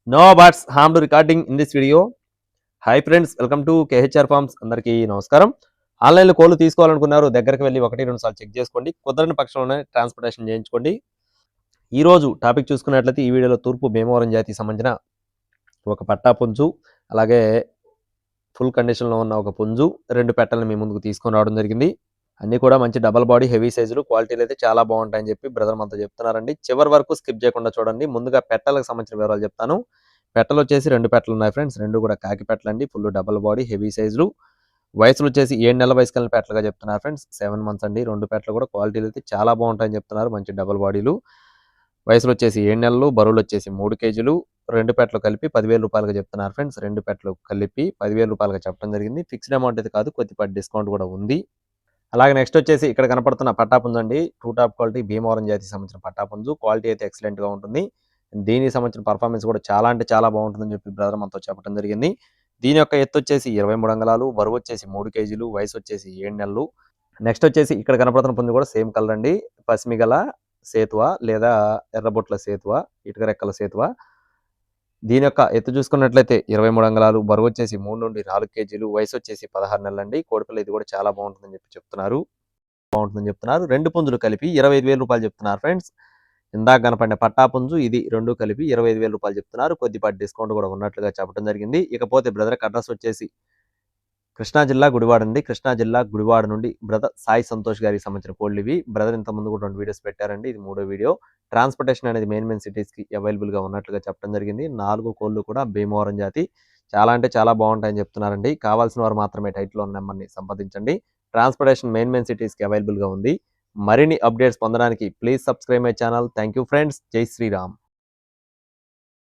No bats harmed recording in this video. Hi friends, welcome to KHR forms. అందరికీ నమస్కారం. ఆన్లైన్లో కోళ్ళు తీసుకోవాలనుకున్నారు, దగ్గరికి వెళ్ళి 1-2 సార్లు చెక్ చేసుకోండి. కుదరని పక్షంలోనే ట్రాన్స్పోర్టేషన్ చేయించుకోండి. ఈరోజు టాపిక్ చూసుకున్నట్లయితే ఈ వీడియోలో తూర్పు భీమవరం జాతికి సంబంధించిన ఒక పట్టా పుంజు, అలాగే ఫుల్ కండిషన్లో ఉన్న ఒక పుంజు, 2 పెట్టలను మీ ముందుకు తీసుకొని రావడం జరిగింది. అన్నీ కూడా మంచి డబల్ బాడీ హెవీ సైజులు, క్వాలిటీలు అయితే చాలా బాగుంటాయని చెప్పి బ్రదర్ మనతో చెప్తున్నారండి. చివరి వరకు స్కిప్ చేయకుండా చూడండి. ముందుగా పెట్టలకు సంబంధించిన వివరాలు చెప్తాను. పెట్టలు వచ్చేసి 2 పెట్టలు ఉన్నాయి ఫ్రెండ్స్. 2 కూడా కాకి పెట్టలండి. ఫుల్ డబల్ బాడీ హెవీ సైజులు. వయసులు వచ్చేసి 7 నెలల వయసు కలిగిన పెట్టలుగా చెప్తున్నారు ఫ్రెండ్స్. 7 మంత్స్ అండి. 2 పెట్టలు కూడా క్వాలిటీలు అయితే చాలా బాగుంటాయని చెప్తున్నారు. మంచి డబల్ బాడీలు. వయసులు వచ్చేసి 7 నెలలు, బరువులు వచ్చేసి 3 కేజీలు. 2 పెట్టలు కలిపి 10,000 రూపాయలుగా చెప్తున్నారు ఫ్రెండ్స్. 2 పెట్టలు కలిపి 10,000 రూపాయలుగా చెప్పడం జరిగింది. ఫిక్స్డ్ అమౌంట్ అయితే కాదు, కొద్దిపాటి డిస్కౌంట్ కూడా ఉంది. అలాగే నెక్స్ట్ వచ్చేసి ఇక్కడ కనపడుతున్న పట్టాపుంజు అండి. 2 టాప్ క్వాలిటీ భీమవరం జాతికి సంబంధించిన పట్టాపుంజు. క్వాలిటీ అయితే ఎక్సలెంట్గా ఉంటుంది. దీనికి సంబంధించిన పర్ఫార్మెన్స్ కూడా చాలా అంటే చాలా బాగుంటుందని చెప్పి బ్రదర్ మనతో చెప్పడం జరిగింది. దీని యొక్క ఎత్తు వచ్చేసి 23 అంగుళాలు, బరువు వచ్చేసి 3 కేజీలు, వయసు వచ్చేసి 7 నెలలు. నెక్స్ట్ వచ్చేసి ఇక్కడ కనపడుతున్న పుంజు కూడా సేమ్ కలర్ అండి. పసిమిగల సేతువ లేదా ఎర్రబొట్ల సేతువ, ఇటుక రెక్కల సేతువ. దీని యొక్క ఎత్తు చూసుకున్నట్లయితే 23 అంగుళాలు, బరువు వచ్చేసి 3 నుండి 4 కేజీలు, వయసు వచ్చేసి 16 నెలలండి. కోడిపిల్ల ఇది కూడా చాలా బాగుంటుందని చెప్తున్నారు. 2 పుంజులు కలిపి 25,000 రూపాయలు చెప్తున్నారు ఫ్రెండ్స్. ఇందాక కనపడిన పట్టాపుంజు, ఇది 2 కలిపి 25,000 రూపాయలు చెప్తున్నారు. కొద్దిపాటి డిస్కౌంట్ కూడా ఉన్నట్లుగా చెప్పడం జరిగింది. ఇకపోతే బ్రదర్ అడ్రస్ వచ్చేసి కృష్ణా జిల్లా గుడివాడ అండి. కృష్ణా జిల్లా గుడివాడ నుండి బ్రదర్ సాయి సంతోష్ గారికి సంబంధించిన కోళ్ళు ఇవి. బ్రదర్ ఇంతకుముందు కూడా 2 వీడియోస్ పెట్టారండి. ఇది 3వ వీడియో. ట్రాన్స్పోర్టేషన్ అనేది మెయిన్ సిటీస్కి అవైలబుల్గా ఉన్నట్లుగా చెప్పడం జరిగింది. 4 కోళ్ళు కూడా భీమవరం జాతి. చాలా అంటే చాలా బాగుంటాయని చెప్తున్నారండి. కావాల్సిన వారు మాత్రమే టైటిల్లో ఉన్న నెంబర్ని సంప్రదించండి. ట్రాన్స్పోర్టేషన్ మెయిన్ సిటీస్కి అవైలబుల్గా ఉంది. మరిన్ని అప్డేట్స్ పొందడానికి please subscribe my channel. Thank you friends. జై శ్రీరామ్.